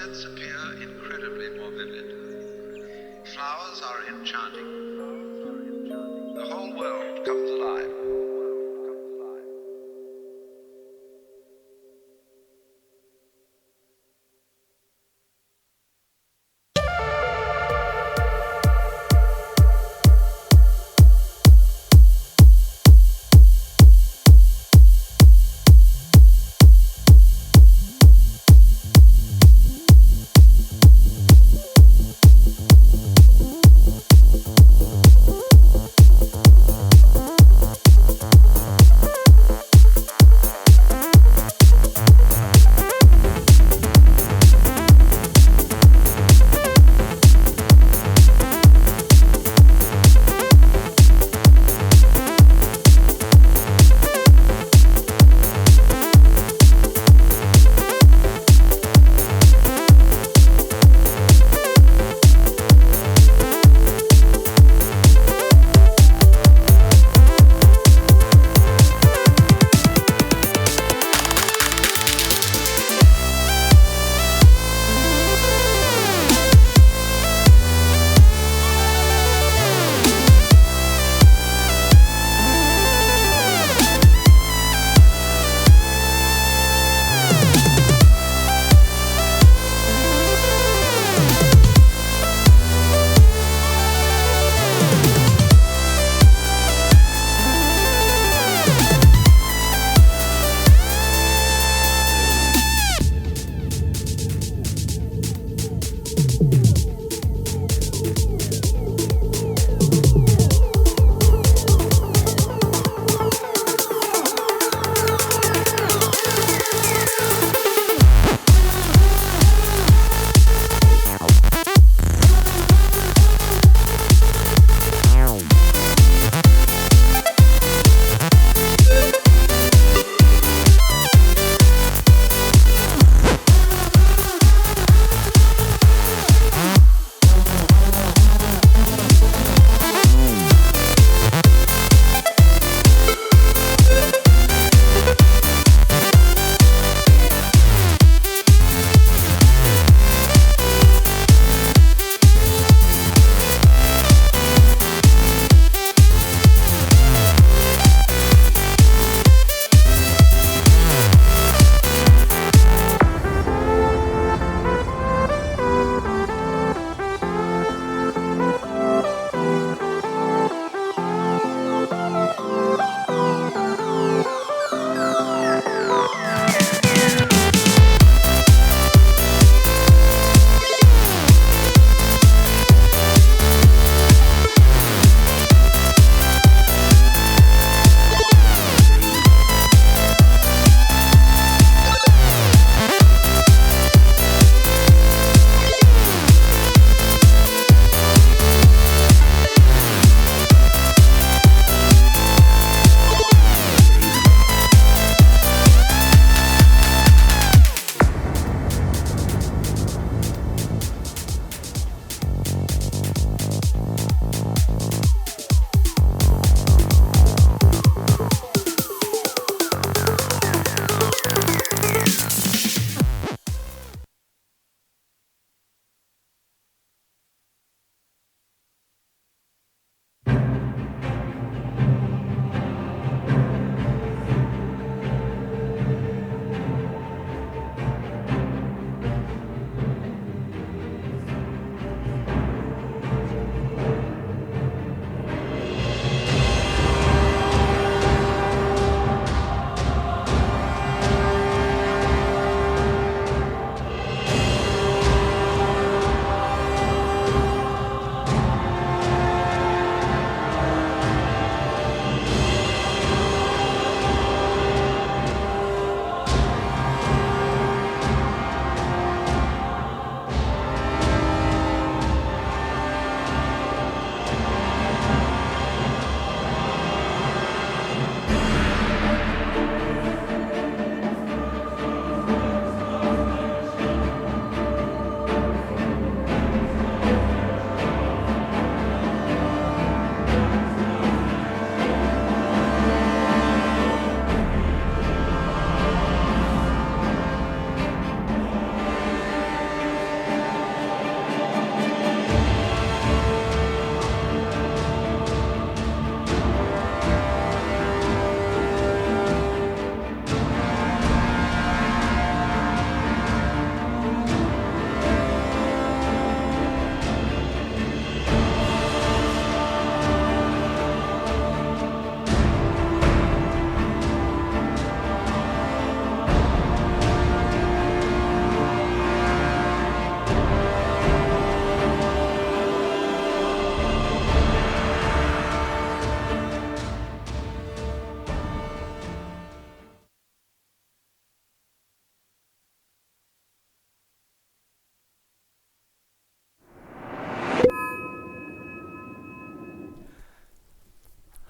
Sunsets appear incredibly more vivid. Flowers are enchanting. The whole world comes alive.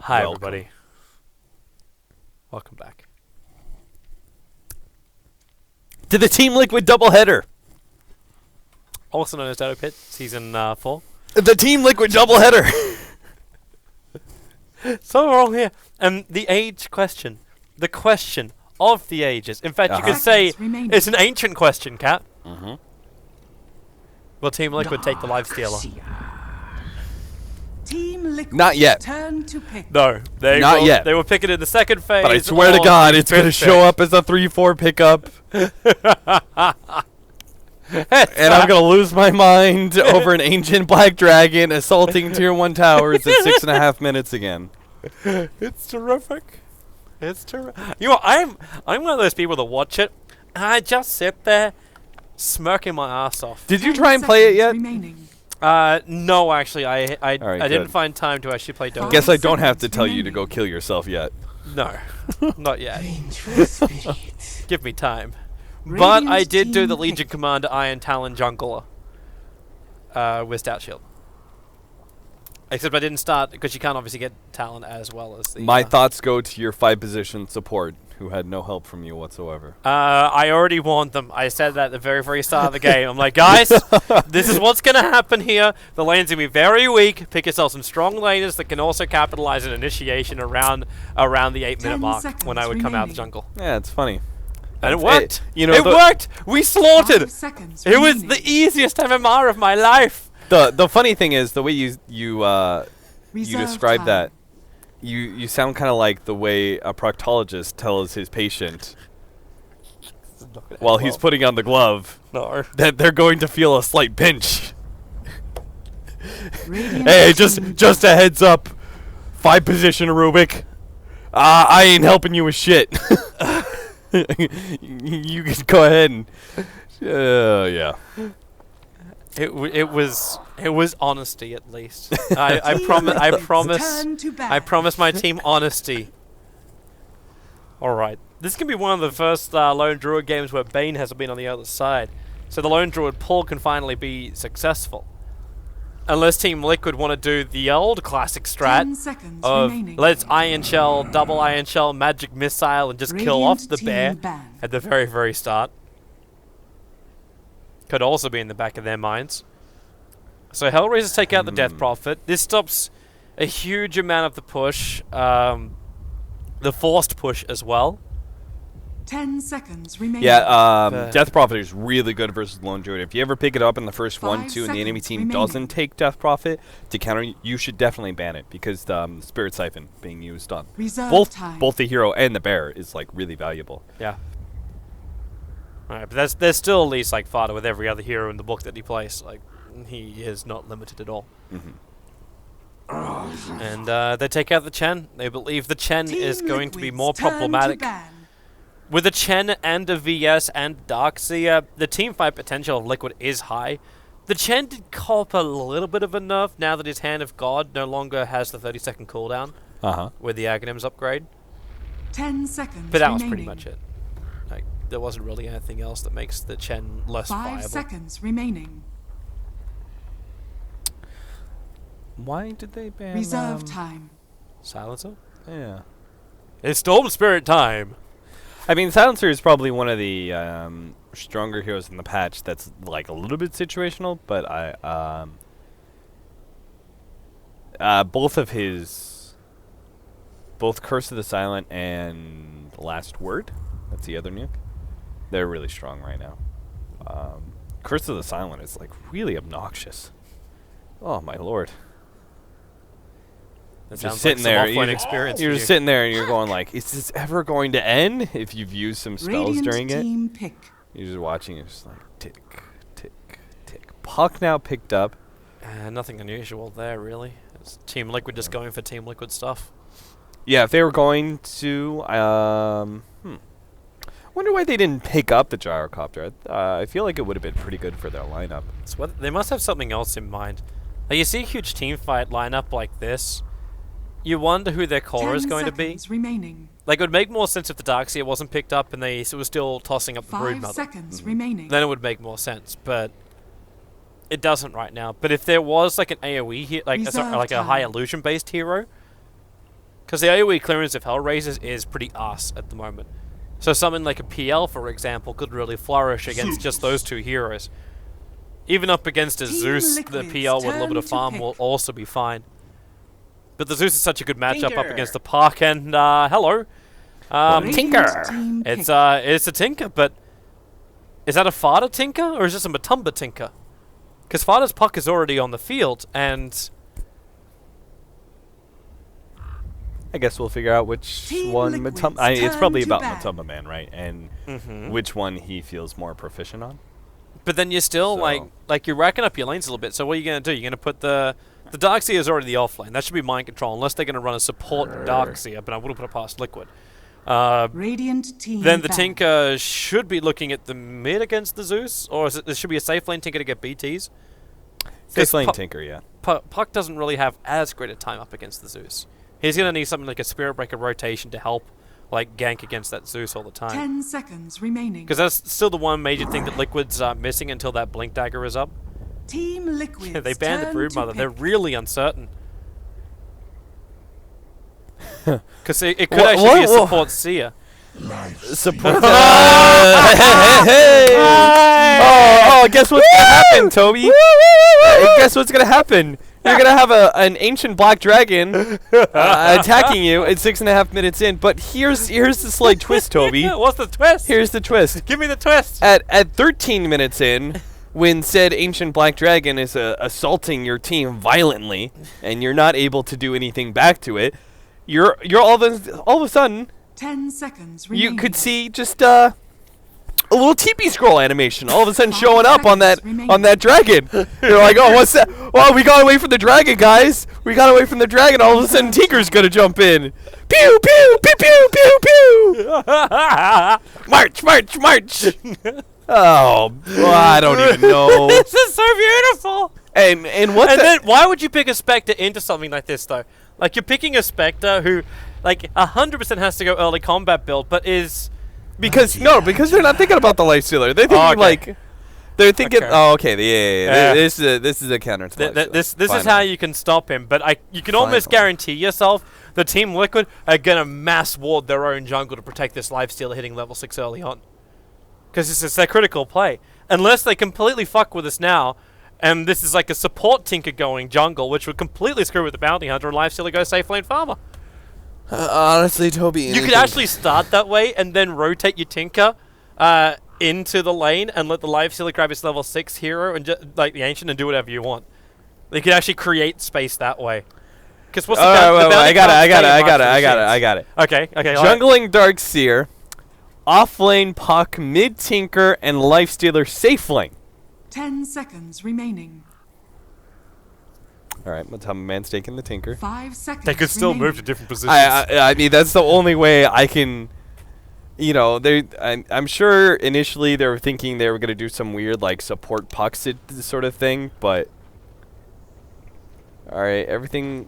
Hi, Welcome. everybody. Welcome back. To the Team Liquid doubleheader. Also known as DotaPit, Season 4. The Team Liquid doubleheader. So wrong here. And the age question. The question of the ages. In fact, you could say it's an ancient question, Kat. Mm-hmm. Will Team Liquid take the life stealer? Team Liquid. Not yet. Turn to pick. No, Not yet. They will pick it in the second phase. But I swear to or God, the it's going to fifth show phase. up as a 3-4 pickup. And I'm going to lose my mind over an ancient black dragon assaulting tier 1 towers at 6.5 minutes again. It's terrific. It's terrific. You know, I'm one of those people that watch it, and I just sit there smirking my ass off. Did you try and play it yet? Remaining. No, actually, I Alright, didn't good. find time to actually play Dota. Guess I don't have to tell you to go kill yourself yet. No, not yet. Dangerous spirit. Give me time. But I Radiant did do team the Legion pick. Commander Iron Talon Jungler with Stout Shield. Except I didn't start, because you can't obviously get Talon as well as the... My thoughts go to your 5-position support, who had no help from you whatsoever. I already warned them. I said that at the very, very start of the game. I'm like, guys, this is what's going to happen here. The lane's going to be very weak. Pick yourself some strong laners that can also capitalize an initiation around the 8-minute 10 mark seconds when I would come out of the remaining. jungle. Yeah, it's funny. And it worked. You know, It worked. We slaughtered. 5 seconds It was remaining. the easiest MMR of my life. The funny thing is, the way you Reserve describe time. that, you sound kind of like the way a proctologist tells his patient while he's putting on the glove No. that they're going to feel a slight pinch. Radiant Hey, team just a heads up. 5-position Rubik. I ain't helping you with shit. You can go ahead and yeah. It was honesty at least. I Team promise. turn to I bat. promise my team honesty. Alright. This can be one of the first Lone Druid games where Bane hasn't been on the other side. So the Lone Druid pull can finally be successful. Unless Team Liquid want to do the old classic 10 strat seconds of remaining. let's Iron Shell, double Iron Shell, Magic Missile, and just kill off Radiant the team bear ban. at the very, very start. Could also be in the back of their minds. So Hellraisers take out the Death Prophet. This stops a huge amount of the push, the forced push as well. 10 seconds remaining. Yeah, Death Prophet is really good versus Lone Druid. If you ever pick it up in the first 5 1-2 and the enemy seconds team remaining. doesn't take Death Prophet to counter, you should definitely ban it because the Spirit Siphon being used on Reserve time. both the hero and the bear is like really valuable. Yeah. Alright, but there's still at least like fodder with every other hero in the book that he plays. Like, he is not limited at all. And they take out the Chen. They believe the Chen Team is going to be Liquid's more turn to problematic. ban. With a Chen and a VS and Darkseer, the team fight potential of Liquid is high. The Chen did cop a little bit of a nerf now that his Hand of God no longer has the 30-second cooldown with the Aghanims upgrade. 10 seconds But that was remaining. pretty much it. Like, there wasn't really anything else that makes the Chen less 5 viable. seconds remaining. Why did they ban Reserve time. Silencer? Yeah. It's Storm Spirit time! I mean, Silencer is probably one of the stronger heroes in the patch that's like a little bit situational, but both Curse of the Silent and Last Word, that's the other nuke, they're really strong right now. Curse of the Silent is like really obnoxious. Oh my lord. That Just sounds sitting like there, some you're offline just- experience You're for just you. sitting there and you're going like, is this ever going to end? If you've used some spells Radiant during it. team pick. You're just watching it, just like tick, tick, tick. Puck now picked up. Nothing unusual there, really. It's Team Liquid just going for Team Liquid stuff. Yeah, if they were going to, wonder why they didn't pick up the gyrocopter. I feel like it would have been pretty good for their lineup. It's what they must have something else in mind. Like, you see a huge team fight lineup like this, you wonder who their core 10 is going to be. seconds remaining. Like, it would make more sense if the Darkseer wasn't picked up and they were still tossing up the 5 Broodmother. seconds remaining. Then it would make more sense, but it doesn't right now. But if there was like an AoE here, like Reserve like a time. high illusion based hero, Because the AoE clearance of Hellraisers is pretty arse at the moment. So something like a PL, for example, could really flourish against just those two heroes. Even up against a Team Zeus, the Liquid's PL with a little bit of turn to farm pick. will also be fine. But the Zeus is such a good matchup up Tinker. against the Park, and hello. Radiant Tinker. team It's pick. it's a Tinker, but is that a Fada Tinker or is this a Matumba Tinker? Because Fada's Puck is already on the field, and I guess we'll figure out which Team one Liquid's Matumba. It's turn probably to about bat. Matumba Man, right? And which one he feels more proficient on. but then you're still So- like you're racking up your lanes a little bit. So what are you gonna do? You're gonna put the Darkseer is already the off lane. That should be mind control, unless they're gonna run a support Darkseer. But I wouldn't put it past Liquid. Radiant team. Then the back. Tinker should be looking at the mid against the Zeus, or is it, there should be a safe lane Tinker to get BTs. Safe lane Pu- Tinker, yeah. Puck doesn't really have as great a time up against the Zeus. He's gonna need something like a Spirit Breaker rotation to help, like gank against that Zeus all the time. 10 seconds remaining. Because that's still the one major thing that Liquid's missing until that Blink Dagger is up. Team Liquid. They banned the Broodmother. They're really uncertain. Because it could Wha- actually be a what- support Seer. Support. Hey! Oh, guess what's gonna happen, Toby? Guess what's gonna happen? You're gonna have an ancient black dragon attacking you at 6.5 minutes in. But here's the slight twist, Toby. What's the twist? Here's the twist. Give me the twist. At 13 minutes in, when said ancient black dragon is assaulting your team violently, and you're not able to do anything back to it, you're all of a sudden 10 seconds remaining. you could see just a little TP scroll animation all of a sudden showing up on that dragon. You're like, oh, what's that? Well, we got away from the dragon, guys. We got away from the dragon. All of a sudden, Tinker's gonna jump in. Pew pew pew pew pew pew. March, march, march. Oh, well, I don't even know. This is so beautiful. And what? And then why would you pick a Spectre into something like this though? Like you're picking a Spectre who, like 100% has to go early combat build, but is because they're not thinking about the life stealer. They're thinking Oh, okay. like. They're thinking, Okay. oh, okay, yeah. Yeah. This is a counter to life stealer. this is Finally. how you can stop him. But you can almost Finally. guarantee yourself the Team Liquid are gonna mass ward their own jungle to protect this life stealer hitting level 6 early on. Because this is their critical play. Unless they completely fuck with us now, and this is like a support Tinker going jungle, which would completely screw with the Bounty Hunter, and life stealer goes safe lane farmer. Honestly, Toby, You could actually start that way and then rotate your Tinker into the lane and let the life stealer grab his level 6 hero and like the ancient and do whatever you want. You could actually create space that way. Because what's the Wait, bounty I got can't it. Okay, okay. Jungling Darkseer, off lane Puck, mid Tinker, and Lifestealer safe lane. 10 seconds remaining. All right, Matumba Man's taking the Tinker. 5 seconds. They could still remaining. move to different positions. I mean, that's the only way I can. You know, I'm sure initially they were thinking they were gonna do some weird like support Puck sort of thing, but all right, everything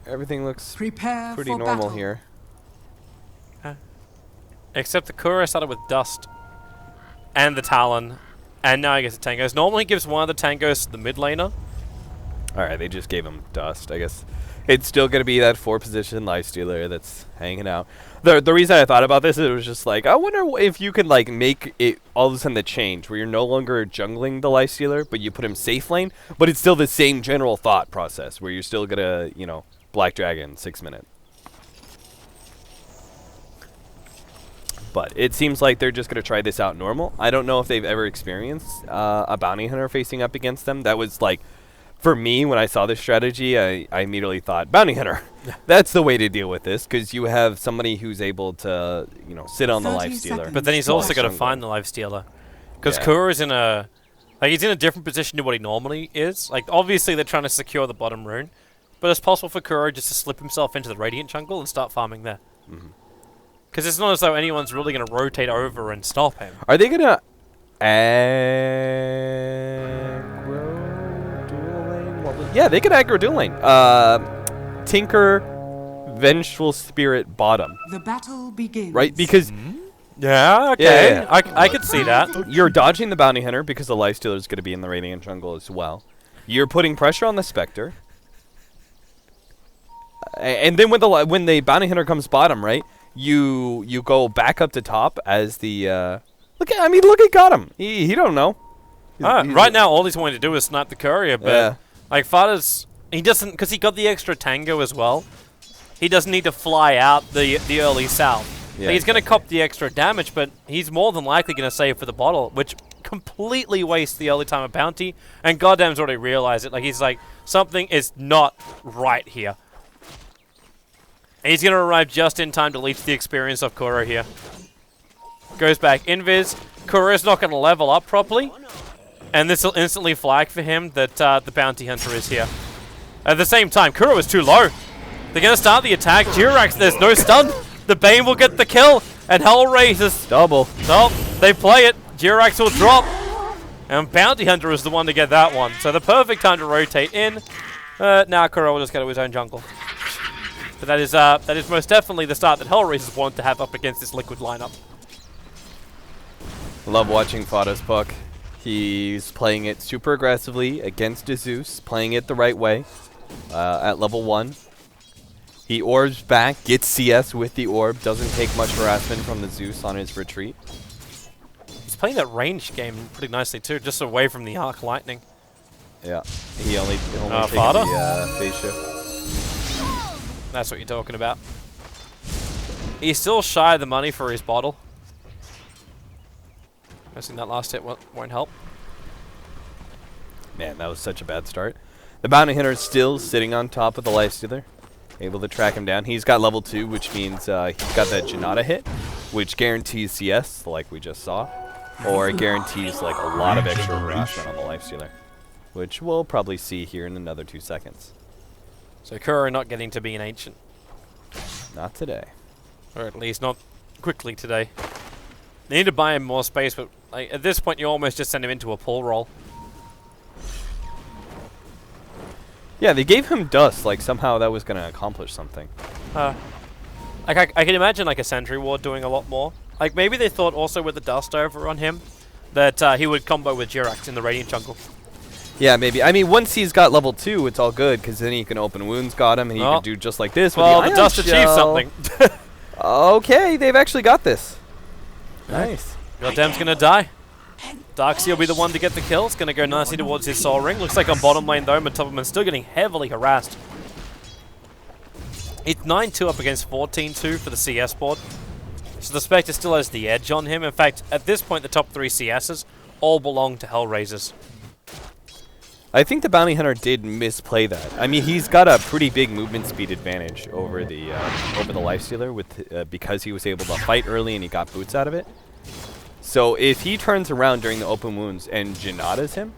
looks Prepare pretty for normal battle. here. Except the Kura started with Dust and the Talon, and now he gets the Tangos. Normally he gives one of the Tangos to the mid laner. All right, they just gave him Dust. I guess it's still going to be that 4-position Lifestealer that's hanging out. The reason I thought about this is it was just like, I wonder if you can like make it all of a sudden the change where you're no longer jungling the Lifestealer, but you put him safe lane, but it's still the same general thought process where you're still going to, you know, Black Dragon 6 minute. But it seems like they're just going to try this out normal. I don't know if they've ever experienced a bounty hunter facing up against them. That was like, for me, when I saw this strategy, I immediately thought, bounty hunter. That's the way to deal with this, because you have somebody who's able to, you know, sit on the 30 Lifestealer. seconds. But then he's Black also got to Jungle. find the life stealer. Because Yeah. Kura's in a... Like, he's in a different position to what he normally is. Like, obviously they're trying to secure the bottom rune. But it's possible for Kura just to slip himself into the Radiant jungle and start farming there. Because it's not as though anyone's really going to rotate over and stop him. Are they going to aggro dual lane? Yeah, they could aggro dual lane. Tinker, Vengeful Spirit, bottom. The battle begins. Right? Because Yeah, okay. Yeah. I could see that. you're dodging the bounty hunter because the Lifestealer is going to be in the Radiant jungle as well. You're putting pressure on the Spectre. And then when the bounty hunter comes bottom, right? You go back up to top as the look at got him. He don't know. Right now, all he's wanting to do is snipe the courier, but like Fada's, he doesn't, because he got the extra tango as well. He doesn't need to fly out the early south. Yeah, he's going to cop the extra damage, but he's more than likely going to save for the bottle, which completely wastes the early time of bounty. And Goddamn's already realized it. Like he's like, something is not right here. And he's going to arrive just in time to leech the experience of Kuro here. Goes back invis. Kuro's not going to level up properly. And this will instantly flag for him that the bounty hunter is here. At the same time, Kuro is too low. They're going to start the attack. Jirax, there's no stun. The Bane will get the kill. And Hellraiser's double. No, they play it. Jirax will drop. And Bounty Hunter is the one to get that one. So the perfect time to rotate in. Now Kuro will just go to his own jungle. But that is most definitely the start that Hellraisers want to have up against this Liquid lineup. Love watching Fada's puck. He's playing it super aggressively against a Zeus, playing it the right way at level 1. He orbs back, gets CS with the orb, doesn't take much harassment from the Zeus on his retreat. He's playing that range game pretty nicely too, just away from the Arc Lightning. Yeah, he only taken Fada? the phase shift. That's what you're talking about. He's still shy of the money for his bottle. Guessing that last hit won't help. Man, that was such a bad start. The Bounty Hunter is still sitting on top of the Lifestealer, able to track him down. He's got level 2, which means he's got that Janata hit, which guarantees CS, like we just saw, or it guarantees like a lot of extra harassment on the Lifestealer, which we'll probably see here in another 2 seconds. So Kuro not getting to be an Ancient. Not today. Or at least not quickly today. They need to buy him more space, but like, at this point you almost just send him into a pull roll. Yeah, they gave him dust, like somehow that was going to accomplish something. Like I can imagine like a Sentry Ward doing a lot more. Like maybe they thought also with the dust over on him that he would combo with Jirax in the Radiant jungle. Yeah, maybe. I mean, once he's got level 2, it's all good, because then he can open wounds, got him, and he can do just like this with well, the the dust achieves something. Okay, they've actually got this. Nice. Goddamn's gonna die. Darkseid will be the one to get the kill. It's gonna go nicely towards his Soul Ring. Looks like on bottom lane though, Matubman's still getting heavily harassed. It's 9-2 up against 14-2 for the CS board. So the Spectre still has the edge on him. In fact, at this point, the top 3 CSs all belong to Hellraisers. I think the Bounty Hunter did misplay that. I mean, he's got a pretty big movement speed advantage over the Lifestealer with because he was able to fight early and he got boots out of it. So if he turns around during the open wounds and Janata's him,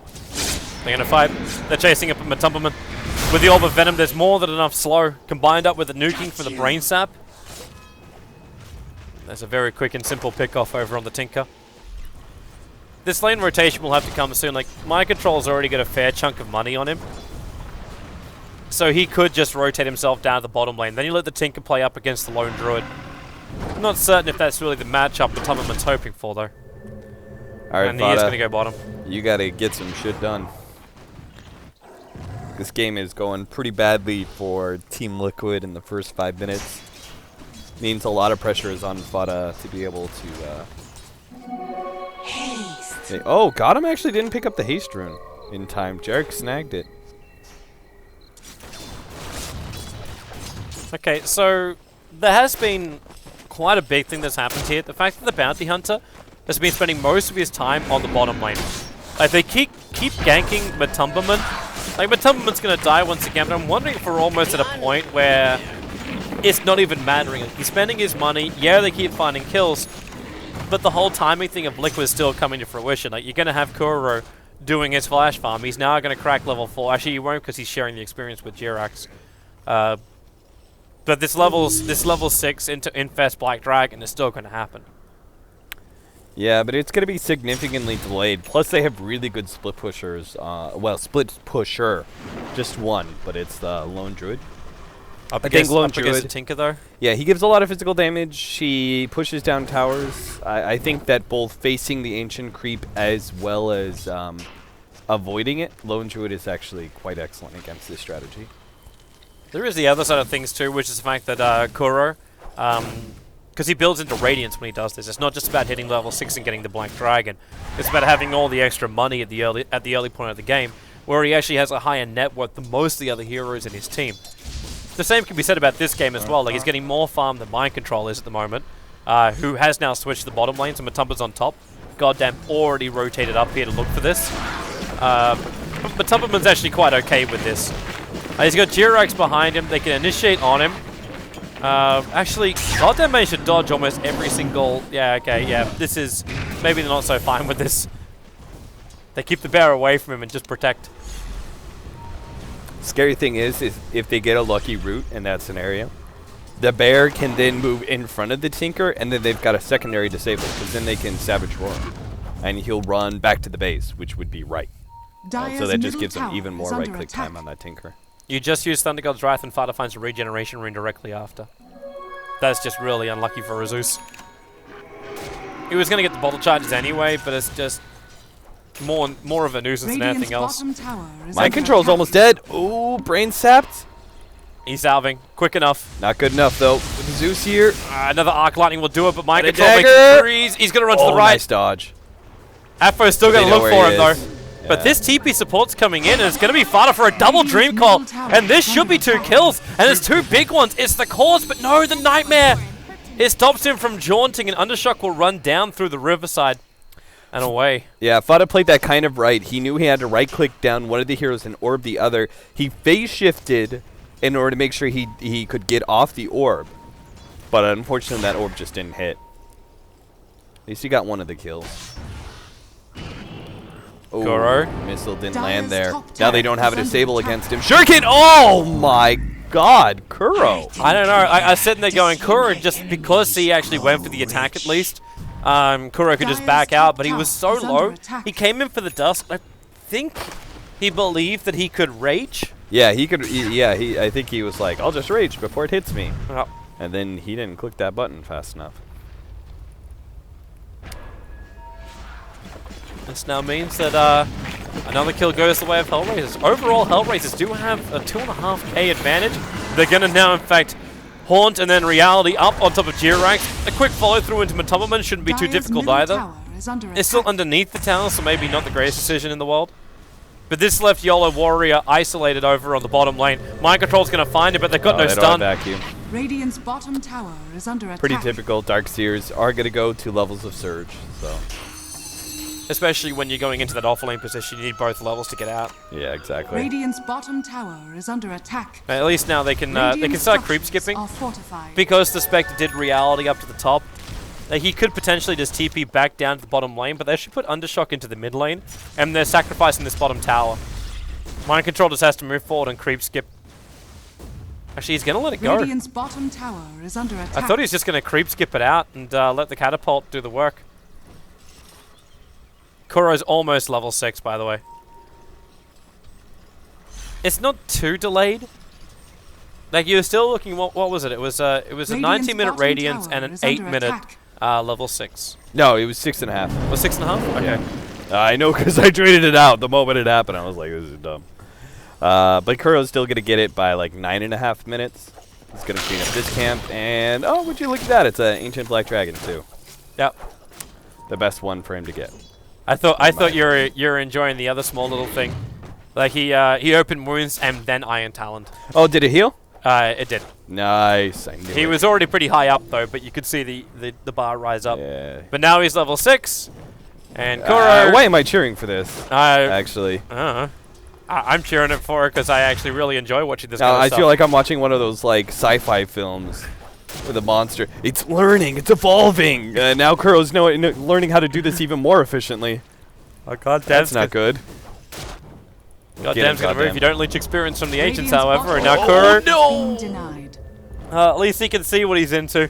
they're gonna fight. They're chasing up Matumberman. With the Orb of Venom, there's more than enough slow combined up with the nuking for the Brain Sap. There's a very quick and simple pick-off over on the Tinker. This lane rotation will have to come soon. Like, Mind Control's already got a fair chunk of money on him. So he could just rotate himself down to the bottom lane. Then you let the Tinker play up against the Lone Druid. I'm not certain if that's really the matchup that Tumberman's hoping for, though. alright, And he is going to go bottom. You gotta get some shit done. This game is going pretty badly for Team Liquid in the first 5 minutes. Means a lot of pressure is on Fada to be able to oh, Gotham actually didn't pick up the haste rune in time. Jarek snagged it. Okay, so there has been quite a big thing that's happened here. The fact that the Bounty Hunter has been spending most of his time on the bottom lane. Like, they keep ganking Matumberman. Like, Matumberman's going to die once again, but I'm wondering if we're almost at a point where it's not even mattering. Like, he's spending his money. Yeah, they keep finding kills. But the whole timing thing of Liquid is still coming to fruition. Like, you're going to have Kuro doing his flash farm. He's now going to crack level 4. Actually, he won't because he's sharing the experience with Jirax. But this level 6 into Infest Black Dragon is still going to happen. Yeah, but it's going to be significantly delayed. Plus, they have really good split pushers. Well, split pusher. Just one, but it's the Lone Druid. Up against the Tinker, though? Yeah, he gives a lot of physical damage. He pushes down towers. I think that both facing the Ancient creep as well as avoiding it, Lone Druid is actually quite excellent against this strategy. There is the other side of things too, which is the fact that Kuro, because he builds into Radiance when he does this. It's not just about hitting level 6 and getting the Black Dragon. It's about having all the extra money at the early point of the game, where he actually has a higher net worth than most of the other heroes in his team. The same can be said about this game as well. Like, he's getting more farm than Mind Control is at the moment, who has now switched to the bottom lane, so Matumpa's on top. Goddamn, already rotated up here to look for this. Matumpa's actually quite okay with this. He's got Jirax behind him. They can initiate on him. Actually, Goddamn managed to dodge almost every single... Yeah, okay, yeah. This is... Maybe they're not so fine with this. They keep the bear away from him and just protect. Scary thing is if they get a lucky route in that scenario, the bear can then move in front of the Tinker, and then they've got a secondary disable, because then they can Savage Roar him. And he'll run back to the base, which would be right. So that just gives them even more right-click time on that Tinker. You just use Thunder God's Wrath and Fada finds a regeneration rune directly after. That's just really unlucky for Azus. He was going to get the bottle charges anyway, but it's just more of a nuisance than anything else. Mind Control's almost dead. Ooh, brain sapped. He's salving. Quick enough. Not good enough, though. With Zeus here. Another Arc Lightning will do it, but Mind But a Control makes dagger. it freeze. He's going to run to the right. Nice dodge. Afo's still going to They know look where for he him, though. is. But Yeah. this TP support's coming in, and it's going to be Fada for a double Dream Call. And this should be 2 kills. And it's 2 big ones. It's the cause, but no, the Nightmare. It stops him from jaunting, and Undershock will run down through the riverside and away. Yeah, Fada played that kind of right. He knew he had to right-click down one of the heroes and orb the other. He phase-shifted in order to make sure he could get off the orb. But unfortunately, that orb just didn't hit. At least he got one of the kills. Oh, Kuro. missile didn't Dyer's land there. top Now they tower don't have a is under disable attack. against him. Shuriken! Oh my god, Kuro! I don't know. I was sitting there going, Kuro, just because he actually went for the attack at least, Kuro could just back out, but he was so low. He came in for the dust. I think he believed that he could rage. Yeah, he could. I think he was like, I'll just rage before it hits me. Yep. And then he didn't click that button fast enough. This now means that another kill goes the way of Hellraisers. Overall, Hellraisers do have a 2.5k advantage. They're going to now, in fact, Haunt and then Reality up on top of Jirax. A quick follow-through into Matumpaman shouldn't be too difficult either. It's still underneath the tower, so maybe not the greatest decision in the world. But this left YOLO Warrior isolated over on the bottom lane. Mind Control's going to find it, but they've got no They don't stun. have vacuum. Radiant's bottom tower is under attack. Pretty typical. Darkseers are going to go to levels of Surge, so... Especially when you're going into that off-lane position, you need both levels to get out. Yeah, exactly. Radiant's bottom tower is under attack. At least now they can start creep skipping. Are fortified. Because the Spectre did Reality up to the top, he could potentially just TP back down to the bottom lane, but they should put Undershock into the mid lane, and they're sacrificing this bottom tower. Mind Control just has to move forward and creep skip. Actually, he's going to let it go. Radiant's bottom tower is under attack. I thought he was just going to creep skip it out and let the catapult do the work. Kuro's almost level 6, by the way. It's not too delayed. Like, you were still looking, what was it? It was a 90-minute Radiance and an 8-minute level 6. No, it was 6.5. Was 6.5? Okay. Yeah. I know because I traded it out the moment it happened. I was like, this is dumb. But Kuro's still going to get it by like 9.5 minutes. He's going to clean up this camp. And, oh, would you look at that? It's an Ancient Black Dragon, too. Yep. The best one for him to get. I thought you're enjoying the other small little thing. Like, he opened wounds and then Iron Taloned. Oh, did it heal? It did. Nice. I knew He it. was already pretty high up, though, but you could see the bar rise up. Yeah. But now he's level 6. And Kuro... Why am I cheering for this? Actually. I'm cheering it for it because I actually really enjoy watching this kind of I stuff. feel like I'm watching one of those like sci-fi films with a monster. It's learning. It's evolving. Now Kuro's learning how to do this even more efficiently. Oh, goddamn. That's not good. Goddamn's gonna move. You don't leech experience from the ancients, Radiant's however. And bottom now Kuro... tower is being denied. At least he can see what he's into.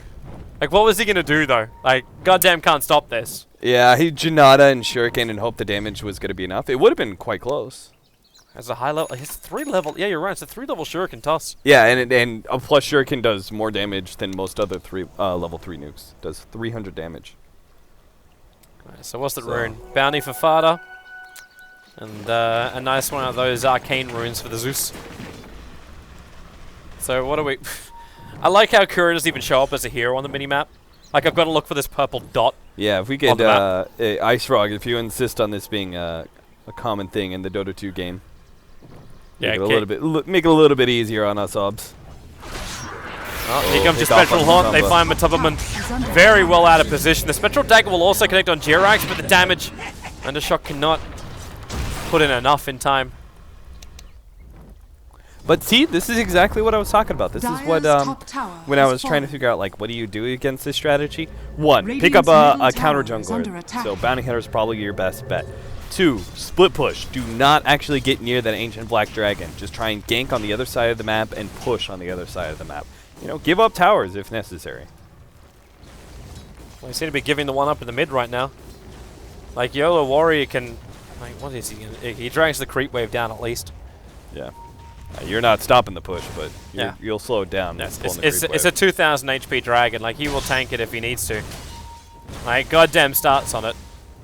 Like, what was he gonna do, though? Like, goddamn can't stop this. Yeah, he Janata and Shuriken and hoped the damage was going to be enough. It would have been quite close. That's a high level. It's 3 level. Yeah, you're right. It's a 3-level Shuriken toss. Yeah, and plus Shuriken does more damage than most other level 3 nukes. Does 300 damage. Right, so what's the rune? Bounty for Fada. And a nice one of those arcane runes for the Zeus. So what do we... I like how Kuro doesn't even show up as a hero on the minimap. Like, I've got to look for this purple dot. Yeah, if we could, Ice Frog, if you insist on this being a common thing in the Dota 2 game. Yeah, make it a little bit, make it a little bit easier on us obs. Oh, here comes your Spectral Haunt. They find Matubberman very well out of position. The Spectral Dagger will also connect on Jirax, but the damage Undershock cannot put in enough in time. But see, this is exactly what I was talking about. This is what, when I was trying to figure out, like, what do you do against this strategy? 1, pick up a counter jungler. So Bounty Hunter is probably your best bet. 2, split push. Do not actually get near that ancient black dragon. Just try and gank on the other side of the map and push on the other side of the map. You know, give up towers if necessary. Well, they seem to be giving the one up in the mid right now. Like, YOLO Warrior can... Like, what is he gonna... He drags the creep wave down at least. Yeah. You're not stopping the push, but you'll slow it down. Yes, it's a 2,000 HP dragon. Like, he will tank it if he needs to. Like, goddamn starts on it.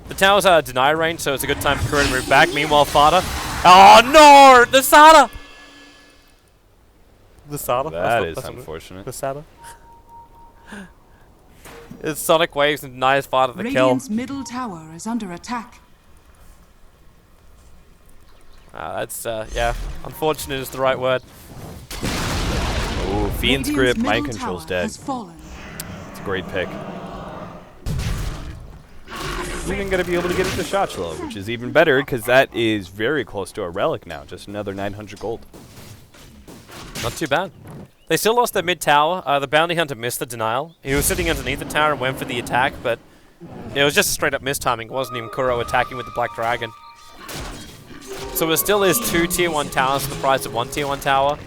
The tower's out of deny range, so it's a good time for Kuro to move back. Meanwhile, Fada... Oh, no! The Sada! The Sada? That is unfortunate. The Sada? It's Sonic Waves and denies Fada the kill. Radiant's middle tower is under attack. That's, yeah, unfortunate is the right word. Oh, Fiend's Grip, Mind Control's dead. It's a great pick. Even going to be able to get into shot slow, which is even better because that is very close to a relic now. Just another 900 gold. Not too bad. They still lost their mid tower. The Bounty Hunter missed the denial. He was sitting underneath the tower and went for the attack, but it was just a straight up mistiming. It wasn't even Kuro attacking with the Black Dragon. So it still is 2 tier 1 towers for the price of 1 tier 1 tower.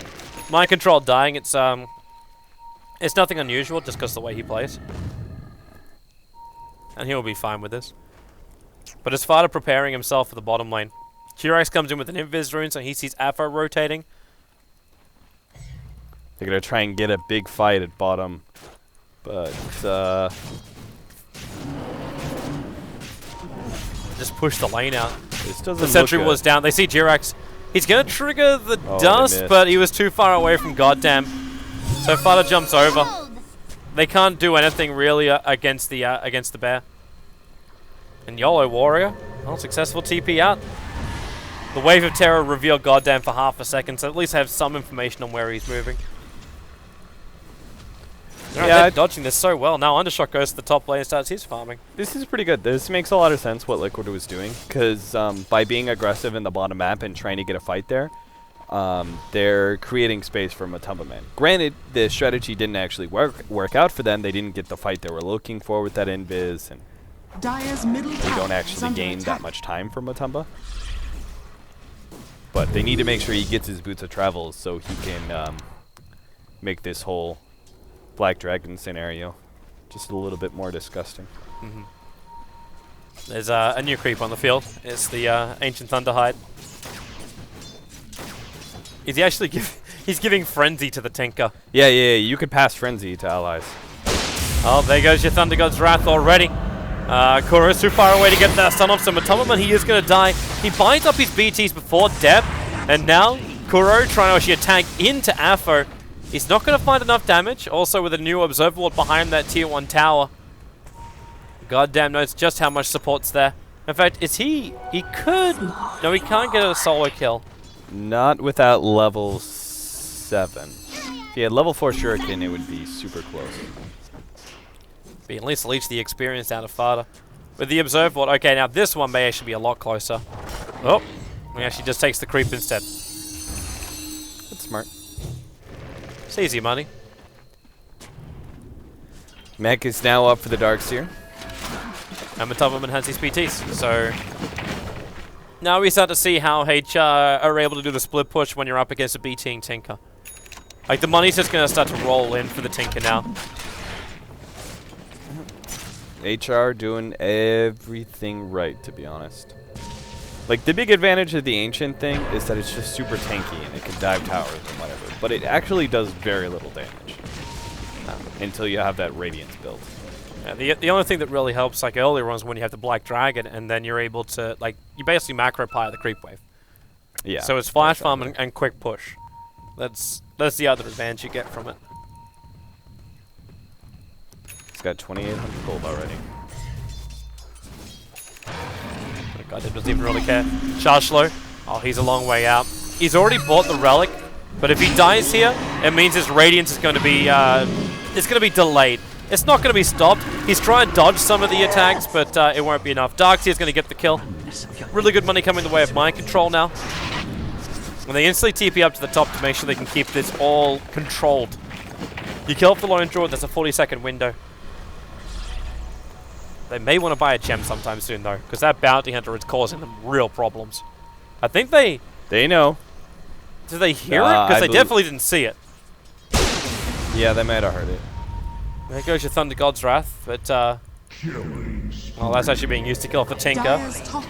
Mind Control dying, it's nothing unusual just because of the way he plays. And he'll be fine with this. But as Fada preparing himself for the bottom lane, Jirax comes in with an Invis rune, so he sees Afro rotating. They're going to try and get a big fight at bottom, but just push the lane out. This doesn't the sentry look was good. down. They see Jirax. He's going to trigger the dust, but he was too far away from goddamn. So Fada jumps over. They can't do anything really against the bear. And YOLO Warrior, well, successful TP out. The Wave of Terror revealed goddamn for half a second, so at least have some information on where he's moving. They're dodging this so well. Now Undershock goes to the top lane and starts his farming. This is pretty good. This makes a lot of sense what Liquid was doing, because by being aggressive in the bottom map and trying to get a fight there, they're creating space for Matubberman. Granted, the strategy didn't actually work out for them. They didn't get the fight they were looking for with that invis, and they don't actually gain that much time for Matumba. But they need to make sure he gets his boots of travel so he can make this whole Black Dragon scenario just a little bit more disgusting. There's a new creep on the field. It's the Ancient Thunderhide. Is he actually he's giving Frenzy to the Tinker. Yeah, you could pass Frenzy to allies. Oh, there goes your Thunder God's Wrath already. Kuro's too far away to get that stun off, so Matubberman, he is going to die. He binds up his BTs before death, and now Kuro trying to actually attack into Afro. He's not going to find enough damage, also with a new Observer Ward behind that tier 1 tower. Goddamn knows just how much support's there. In fact, is he could... No, he can't get a solo kill. Not without level 7. If he had level 4 Shuriken, it would be super close. But at least leech the experience out of Fada. With the Observer Ward, okay, now this one may actually be a lot closer. Oh, he actually just takes the creep instead. That's smart. It's easy money. Mech is now up for the Darkseer. And Matubberman has his PTs, so... Now we start to see how HR are able to do the split push when you're up against a BT and Tinker. Like, the money's just going to start to roll in for the Tinker now. HR doing everything right, to be honest. Like, the big advantage of the Ancient thing is that it's just super tanky and it can dive towers and whatever. But it actually does very little damage. Until you have that Radiance build. Yeah, the only thing that really helps, like earlier on, is when you have the Black Dragon, and then you're able to, like, you basically macro pie the creep wave. Yeah. So it's flash farm and quick push. That's That's the other advantage you get from it. It's got 2,800 gold already. God, he doesn't even really care. Chargelo. Oh, he's a long way out. He's already bought the relic, but if he dies here, it means his radiance is going to be it's going to be delayed. It's not going to be stopped. He's trying to dodge some of the attacks, but it won't be enough. Darkseer is going to get the kill. Really good money coming the way of mind control now. And they instantly TP up to the top to make sure they can keep this all controlled. You kill off the lone druid, that's a 40-second window. They may want to buy a gem sometime soon, though, because that bounty hunter is causing them real problems. I think they... They know. Did they hear it? Because they definitely didn't see it. Yeah, they might have heard it. There goes your Thunder God's Wrath, but well, that's actually being used to kill off the Tinker.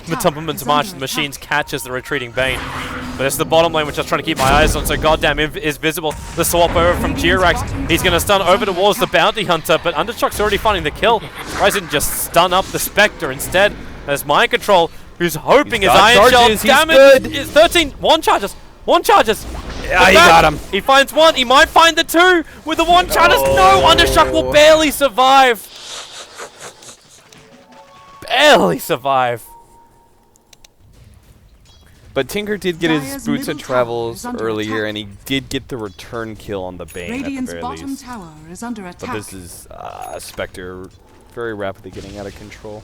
The Tumperman's March of the Machines catches the retreating Bane. But it's the bottom lane which I'm trying to keep my eyes on, so goddamn is visible. The swap over from Jirax. He's going to stun over towards the Bounty Hunter, but Undershock's already finding the kill. Why doesn't just stun up the Spectre instead? There's Mind Control, who's hoping his Iron Shell damage is 13. One charges. One charges. Yeah, he got him. He finds one. He might find the two with the one charges. No, Undershock will barely survive. Barely survive. But Tinker did get his boots of travels earlier, and he did get the return kill on the Bane Radiant's at the very bottom least. tower is under attack. But this is Spectre very rapidly getting out of control.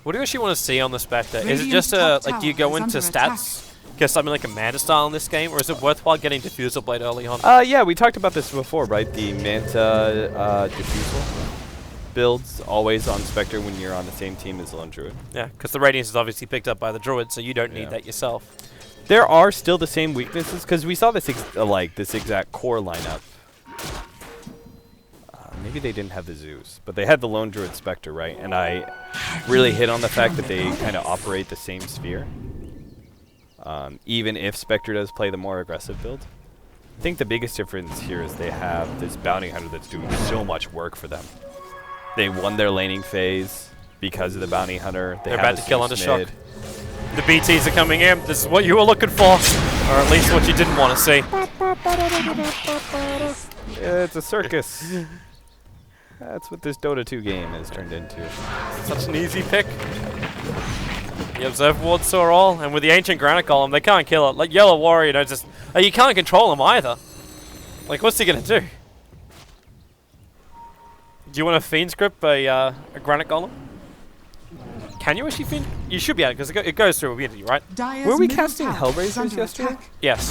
What do you actually want to see on the Spectre? Is it just like, do you go into stats? Get something like a Manta style in this game, or is it worthwhile getting Diffusal Blade early on? Yeah, we talked about this before, right? The Manta Diffusal builds always on Spectre when you're on the same team as Lone Druid. Yeah, because the Radiance is obviously picked up by the Druid, so you don't need that yourself. There are still the same weaknesses, because we saw this this exact core lineup. Maybe they didn't have the Zeus, but they had the Lone Druid Spectre, right? And I really hit on the fact that they kind of operate the same sphere. Even if Spectre does play the more aggressive build. I think the biggest difference here is they have this Bounty Hunter that's doing so much work for them. They won their laning phase because of the Bounty Hunter. They're about to kill Undershock. The BTs are coming in. This is what you were looking for, or at least what you didn't want to see. Yeah, it's a circus. That's what this Dota 2 game has turned into. Such an easy pick. The Observer Ward saw all, and with the Ancient Granite Golem, they can't kill it. Like Yellow Warrior, you can't control him either. Like, what's he gonna do? Do you want to Fiend Script a Granite Golem? Can you actually Fiend? You should be able to, because it goes through immunity, right? Were we casting Hellraisers yesterday? Yes.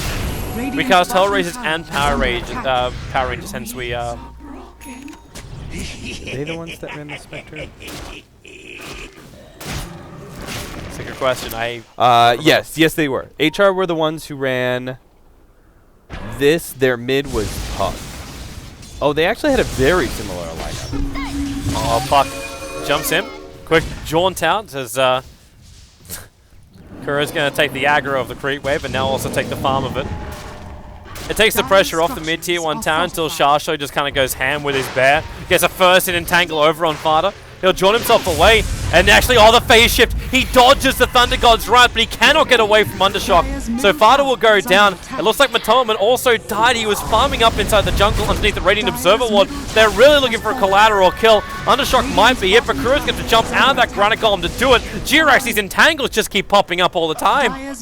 We cast Hellraisers and Power Rangers, hence we Are they the ones that ran the Spectre? That's a good question. Yes, they were. HR were the ones who ran this. Their mid was Puck. Oh, they actually had a very similar lineup. Oh, Puck jumps in. Quick jaunt out as Kuro's going to take the aggro of the creep wave and now also take the farm of it. It takes the pressure off the mid-tier 1 tower until Sharsho just kind of goes ham with his bear. Gets a first hit entangle over on Fada. He'll jaunt himself away, and actually, the phase shift. He dodges the Thunder God's Wrath, but he cannot get away from Undershock. So Fada will go down. It looks like Matoman also died. He was farming up inside the jungle underneath the Radiant Observer Ward. They're really looking for a collateral kill. Undershock might be it, but Kuro's going to jump out of that Granite Golem to do it. Jirax, these entangles just keep popping up all the time.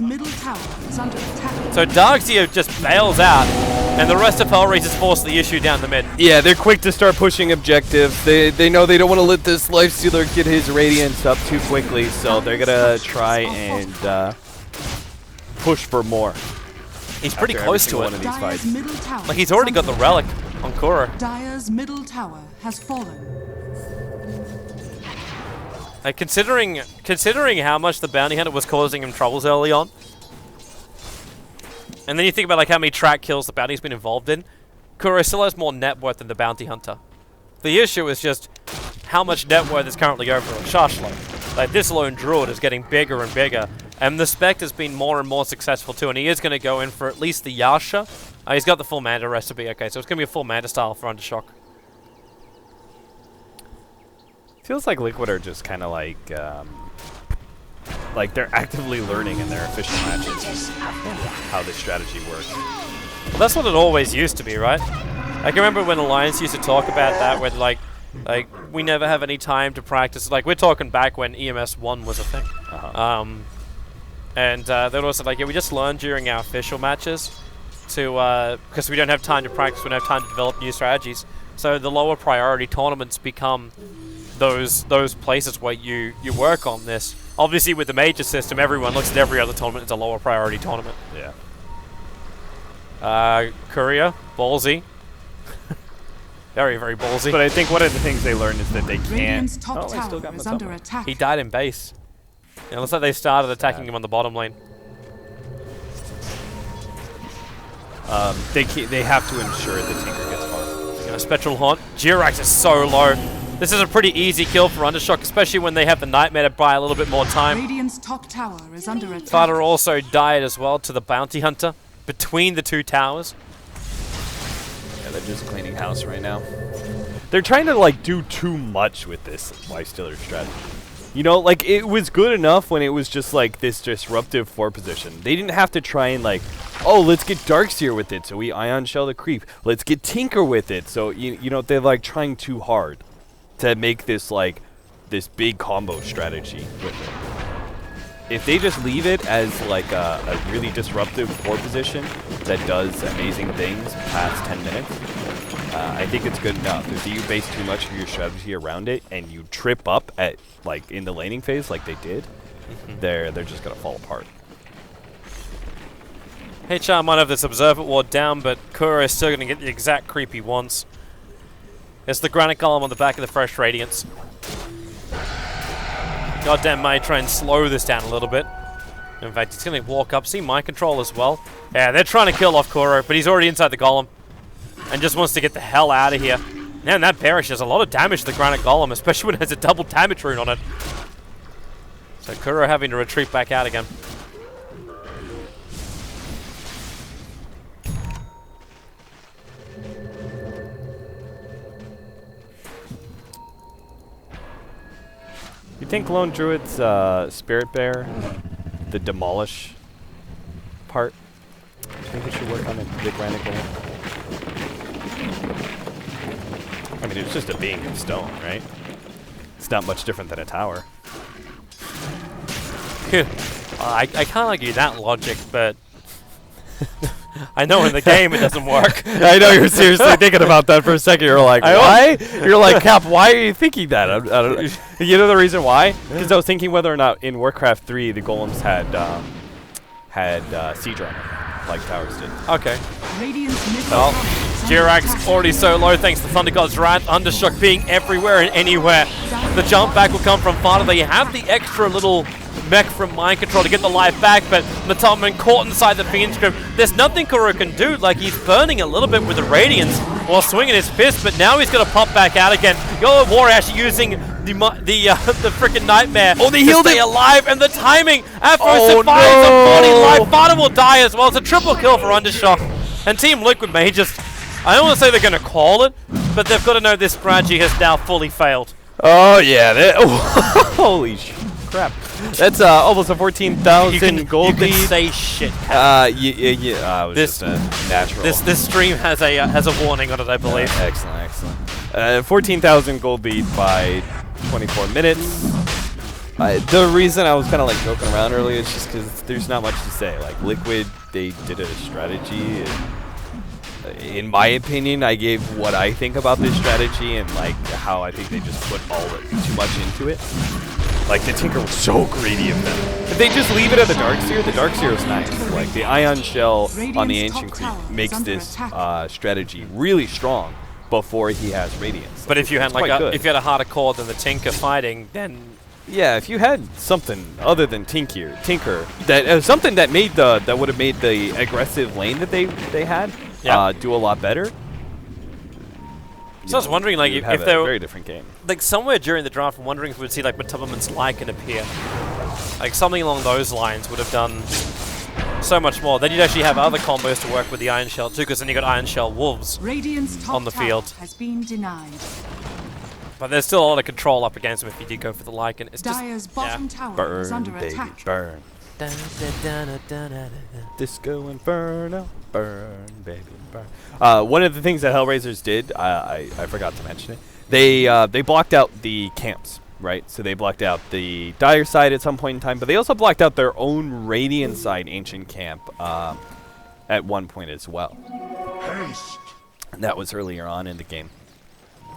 So Darkseer just bails out, and the rest of Hellraisers force the issue down the mid. Yeah, they're quick to start pushing objectives. They know they don't want to let this Lifestealer get his Radiance up too quickly, so they're going to try and push for more. He's pretty close to it. One of these fights. Like, he's already got the relic on Kuro. Dire's middle tower has fallen. Like, considering how much the Bounty Hunter was causing him troubles early on, and then you think about like how many track kills the Bounty's been involved in, Kuro still has more net worth than the Bounty Hunter. The issue is just how much net worth is currently over on Shashlo. Like, this Lone Druid is getting bigger and bigger, and the Spec has been more and more successful too, and he is going to go in for at least the Yasha. He's got the full Manta recipe, okay, so it's going to be a full Manta style for Undershock. Feels like Liquid are just kind of like like they're actively learning in their official matches how this strategy works. Well, that's what it always used to be, right? I can remember when Alliance used to talk about that, when like we never have any time to practice. Like we're talking back when EMS 1 was a thing. And they'd also like, yeah, we just learn during our official matches to because we don't have time to practice, we don't have time to develop new strategies. So the lower priority tournaments become those places where you work on this. Obviously, with the major system, everyone looks at every other tournament as a lower priority tournament. Yeah. Courier, ballsy. Very, very ballsy. But I think one of the things they learned is that they Radiant's can't. top Oh, I still tower got is my under summoner. attack. He died in base. It looks like they started attacking him on the bottom lane. They have to ensure the Tinker gets far. A Spectral Haunt. Jirax is so low. This is a pretty easy kill for Undershock, especially when they have the Nightmare to buy a little bit more time. Radiant's top tower is under attack. Father also died as well to the Bounty Hunter between the two towers. Yeah, they're just cleaning house right now. They're trying to like do too much with this Lifestealer strategy. You know, like it was good enough when it was just like this disruptive 4 position. They didn't have to try and like, oh, let's get Darkseer with it, so we Ion Shell the creep. Let's get Tinker with it, so you know they're like trying too hard to make this like this big combo strategy with it. If they just leave it as like a really disruptive 4 position that does amazing things past 10 minutes, I think it's good enough. If you base too much of your strategy around it and you trip up at like in the laning phase like they did, they're just gonna fall apart. HR might have this Observer Ward down, but Kura is still going to get the exact creep he wants. It's the Granite Golem on the back of the Fresh Radiance. Goddamn might try and slow this down a little bit. In fact, he's going to walk up, see Mind Control as well. Yeah, they're trying to kill off Kuro, but he's already inside the Golem. And just wants to get the hell out of here. Man, that Bearish does a lot of damage to the Granite Golem, especially when it has a double damage rune on it. So Kuro having to retreat back out again. You think Lone Druid's Spirit Bear, the Demolish part, you think it should work on a big Granite Golem? I mean, it's just a being of stone, right? It's not much different than a tower. I can't argue that logic, but I know in the game it doesn't work. I know you're seriously thinking about that for a second. You're like, why? You're like, Cap, why are you thinking that? I don't, you know the reason why? Because I was thinking whether or not in Warcraft 3 the golems had siege armor, like towers did. Okay. Radiant's Well, Jirax already so low thanks to Thunder God's Wrath. Undershock being everywhere and anywhere. The jump back will come from Father. They have the extra little mech from Mind Control to get the life back, but Matopman caught inside the Fiend's Grip. There's nothing Kuro can do. Like, he's burning a little bit with the Radiance while swinging his fist, but now he's going to pop back out again. Yo, War actually using the freaking Nightmare to stay alive, and the timing after survives a 40 life. Father will die as well. It's a triple kill for Undershock. And Team Liquid may just, I don't want to say they're going to call it, but they've got to know this strategy has now fully failed. Oh, yeah. Holy crap. That's almost a 14,000 gold lead. You can say shit. Yeah. This just natural. This stream has a warning on it, I believe. Excellent. 14,000 gold lead by 24 minutes. The reason I was kind of like joking around earlier is just because there's not much to say. Like Liquid, they did a strategy. And in my opinion, I gave what I think about this strategy and like how I think they just put too much into it. Like the Tinker was so greedy of them. If they just leave it at the Darkseer is nice. Like the Ion Shell on the Ancient Creep makes this strategy really strong before he has Radiance. But if you had if you had a harder core than the Tinker fighting, then yeah, if you had something other than Tinker, that something that made that would have made the aggressive lane that they had do a lot better. So I was wondering, like, if they were a very different game. Like somewhere during the draft, I'm wondering if we'd see like Matubman's Lycan appear. Like something along those lines would have done so much more. Then you'd actually have other combos to work with the Iron Shell too, because then you got Iron Shell Wolves Radiant's top on the field. has been denied. but there's still a lot of control up against him if you do go for the Lycan. It's just Dire's bottom tower is Burn, under baby, attack. burn. Disco Inferno, burn, baby, burn. One of the things that Hellraisers did, I forgot to mention it. They blocked out the camps, right? So they blocked out the Dire side at some point in time, but they also blocked out their own Radiant side ancient camp at one point as well. And that was earlier on in the game.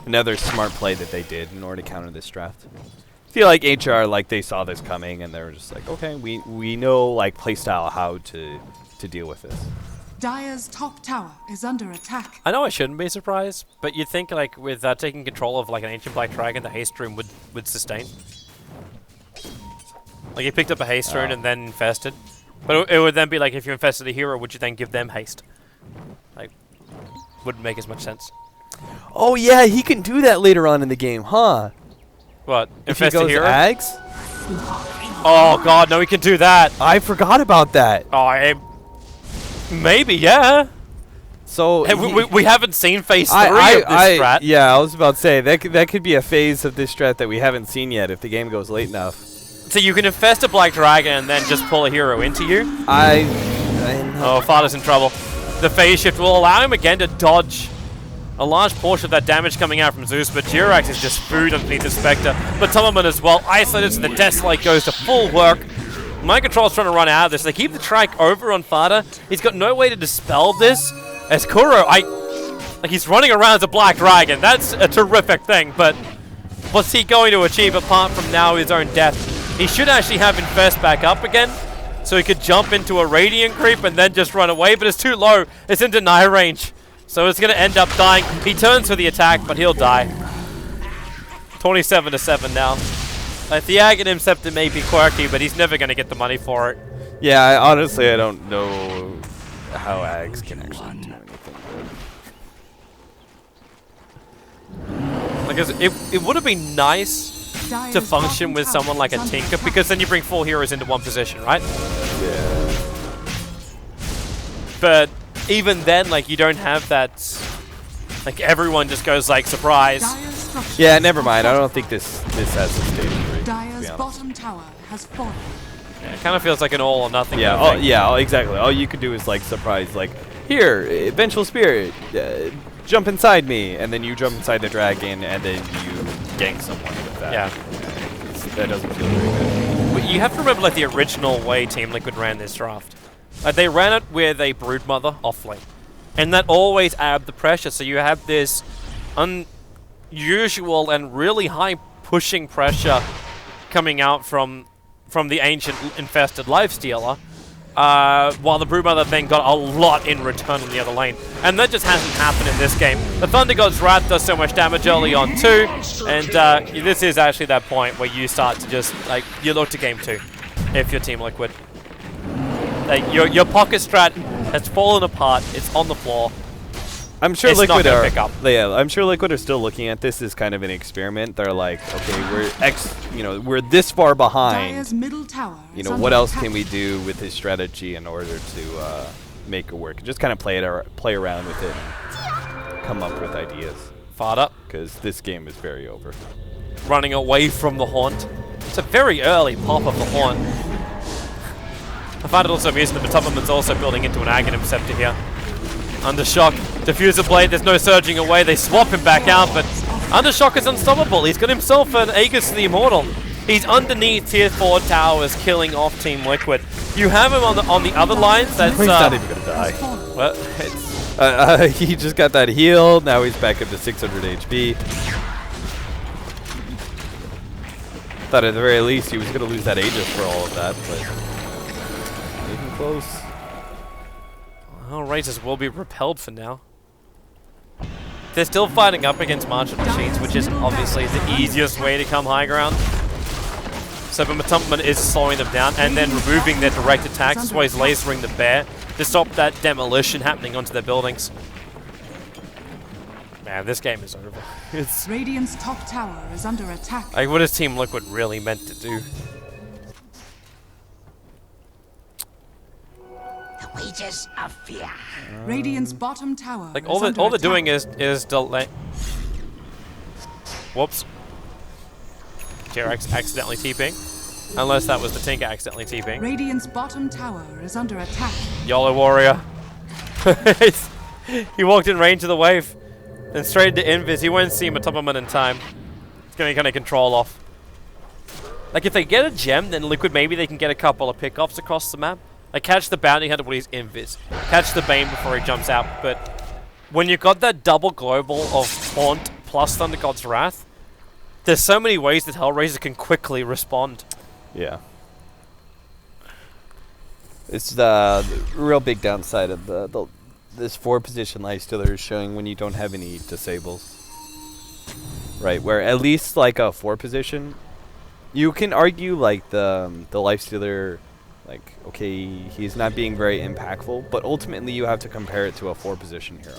Another smart play that they did in order to counter this draft. I feel like HR, like, they saw this coming and they were just like, okay, we know, like, playstyle how to deal with this. Dire's top tower is under attack. I know I shouldn't be surprised, but you'd think like with taking control of like an ancient black dragon, the haste rune would sustain. Like he picked up a haste rune and then infested, but it would then be like if you infested a hero, would you then give them haste? Like, wouldn't make as much sense. Oh yeah, he can do that later on in the game, huh? What? If he Infest a goes hero? Ags? Oh god, no, he can do that. I forgot about that. Oh, maybe, yeah. So Hey, we haven't seen phase 3 of this strat. Yeah, I was about to say that could be a phase of this strat that we haven't seen yet if the game goes late enough. So you can infest a black dragon and then just pull a hero into you. Oh, Father's in trouble. The phase shift will allow him again to dodge a large portion of that damage coming out from Zeus, but Jirax is just food underneath the Spectre. But Tommerman as well, isolated, so the Desolate goes to full work. Mind Control's trying to run out of this. They keep the trike over on Fada. He's got no way to dispel this. As Kuro, like he's running around as a black dragon. That's a terrific thing, but what's he going to achieve apart from now his own death? He should actually have Infest back up again, so he could jump into a Radiant creep and then just run away, but it's too low. It's in deny range, so it's going to end up dying. He turns for the attack, but he'll die. 27-7 now. The Aghanim Scepter may be quirky, but he's never going to get the money for it. Yeah, honestly, I don't know how Ags can actually do anything. Like, it would have been nice to function with someone like a Tinker, because then you bring 4 heroes into one position, right? Yeah. But even then, like, you don't have that. Like, everyone just goes like surprise. Yeah, never mind. I don't think this has a stage 3. Dire's bottom tower has fallen. Yeah, it kind of feels like an all or nothing. Yeah, kind of thing. yeah, exactly. All you could do is like surprise, like, here, Vengeful Spirit, jump inside me, and then you jump inside the dragon, and then you gank someone with that. Yeah. That doesn't feel very good. But you have to remember, like, the original way Team Liquid ran this draft. They ran it with a Broodmother off-lane. And that always added the pressure, so you have this unusual and really high pushing pressure coming out from the ancient infested Lifestealer, while the Broodmother then got a lot in return on the other lane. And that just hasn't happened in this game. The Thunder God's Wrath does so much damage early on too, and this is actually that point where you start to just, like, you look to game 2 if you're Team Liquid. Like, your pocket strat has fallen apart, it's on the floor. I'm sure It's Liquid not gonna are. pick up. Yeah, I'm sure Liquid are still looking at this as kind of an experiment. They're like, okay, we're this far behind. Dire's middle tower is What else can we do with this strategy in order to make it work? Just kind of play around with it, and come up with ideas. Fired up. Because this game is very over. Running away from the Haunt. It's a very early pop of the Haunt. I find it also amusing that the Tupperman's also building into an Aghanim Scepter here. Undershock, Diffuser Blade, there's no surging away, they swap him back out, but Undershock is unstoppable. He's got himself an Aegis the Immortal. He's underneath tier 4 towers, killing off Team Liquid. You have him on the other lines, that's... He's not even going to die. Well, it's... He just got that heal, now he's back up to 600 HP. Thought at the very least he was going to lose that Aegis for all of that, but... even close. Well, Razors will be repelled for now. They're still fighting up against Martian Machines, which is obviously the easiest way to come high ground. So Bumatumpman is slowing them down and then removing their direct attacks. That's why he's lasering the bear to stop that demolition happening onto their buildings. Man, this game is over. It's Radiant's top tower is under attack. like, what is Team Liquid really meant to do? Wages of fear. Radiant's bottom tower Like, is all under they're attack. doing is delay. Whoops. T-Rex accidentally TPing. Unless that was the Tinker accidentally TPing. Radiant's bottom tower is under attack. YOLO Warrior. He walked in range of the wave. Then straight into Invis. He won't see Matopperman in time. It's going to kind of control off. Like, if they get a gem, then Liquid, maybe they can get a couple of pickoffs across the map. Like, catch the Bounty Hunter when he's Invis. Catch the Bane before he jumps out. But when you've got that double global of Haunt plus Thunder God's Wrath, there's so many ways that Hellraiser can quickly respond. Yeah. It's the real big downside of this 4-position Lifestealer is showing when you don't have any disables. Right, where at least like a 4-position, you can argue like the Lifestealer, like, okay, he's not being very impactful, but ultimately you have to compare it to a 4-position hero.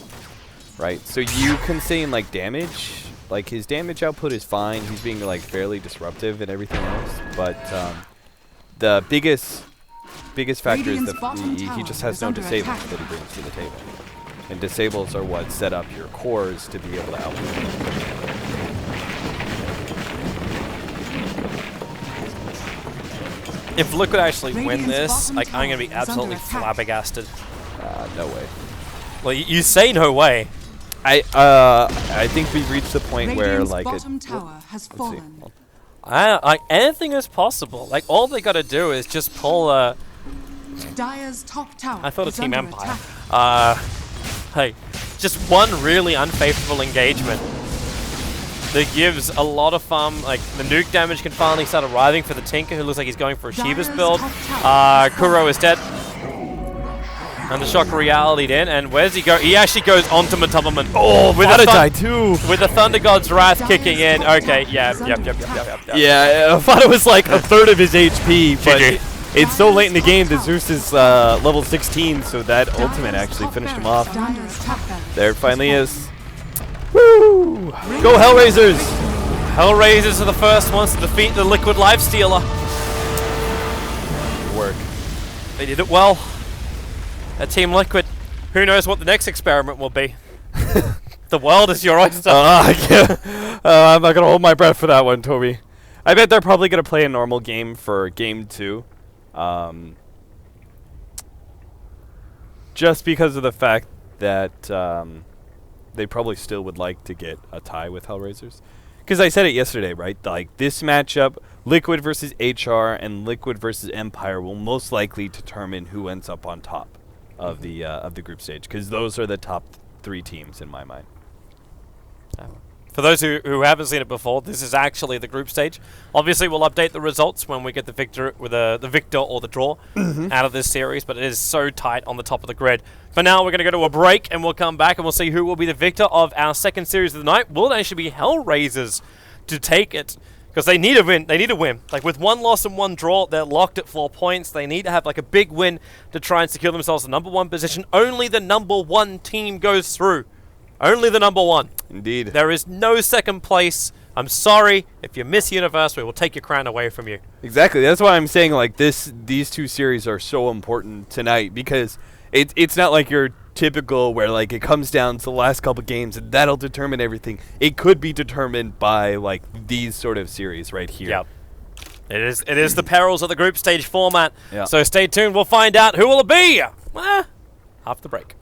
Right, so you can say in like damage, like his damage output is fine, he's being like fairly disruptive and everything else, but the biggest factor is that he just has no disables that he brings to the table. And disables are what set up your cores to be able to outplay. If Liquid actually win this, like, I'm going to be absolutely flabbergasted. No way. Well, you say no way. I think we've reached the point where like bottom tower has fallen. Anything is possible. Like, all they got to do is just pull a... Dire's top tower I thought a is Team under Empire. attack. Hey, just one really unfavorable engagement that gives a lot of like, the nuke damage can finally start arriving for the Tinker, who looks like he's going for a Shiva's build. Kuro is dead. And the shock reality in, and where's he go? He actually goes onto Matopperman. Oh, with a die too. With the Thunder God's Wrath kicking in. Okay, yep. Yeah, Fada was like a third of his HP, but it's so late in the game that Zeus is level 16, so that ultimate actually finished him off. There it finally is. Woo! Go Hellraisers! Hellraisers are the first ones to defeat the Liquid Lifestealer. Work. They did it well. At Team Liquid, who knows what the next experiment will be? The world is your oyster. I'm not gonna hold my breath for that one, Toby. I bet they're probably gonna play a normal game for game 2, just because of the fact that they probably still would like to get a tie with Hellraisers. Because I said it yesterday, right? Like, this matchup, Liquid versus HR and Liquid versus Empire, will most likely determine who ends up on top of the group stage, because those are the top 3 teams in my mind. For those who haven't seen it before, this is actually the group stage. Obviously, we'll update the results when we get the victor or the draw out of this series, but it is so tight on the top of the grid. For now, we're going to go to a break, and we'll come back and we'll see who will be the victor of our second series of the night. Will it actually be Hellraisers to take it? Because they need a win. They need a win. Like, with 1 loss and 1 draw, they're locked at 4 points. They need to have like a big win to try and secure themselves the #1 position. Only the #1 team goes through. Only the #1. Indeed. There is no second place. I'm sorry. If you miss Universe, we will take your crown away from you. Exactly. That's why I'm saying, like, these 2 series are so important tonight, because it's not like your typical where, like, it comes down to the last couple games and that'll determine everything. It could be determined by, like, these sort of series right here. Yep. It is the perils of the group stage format. Yeah. So stay tuned. We'll find out who will it be. After the break.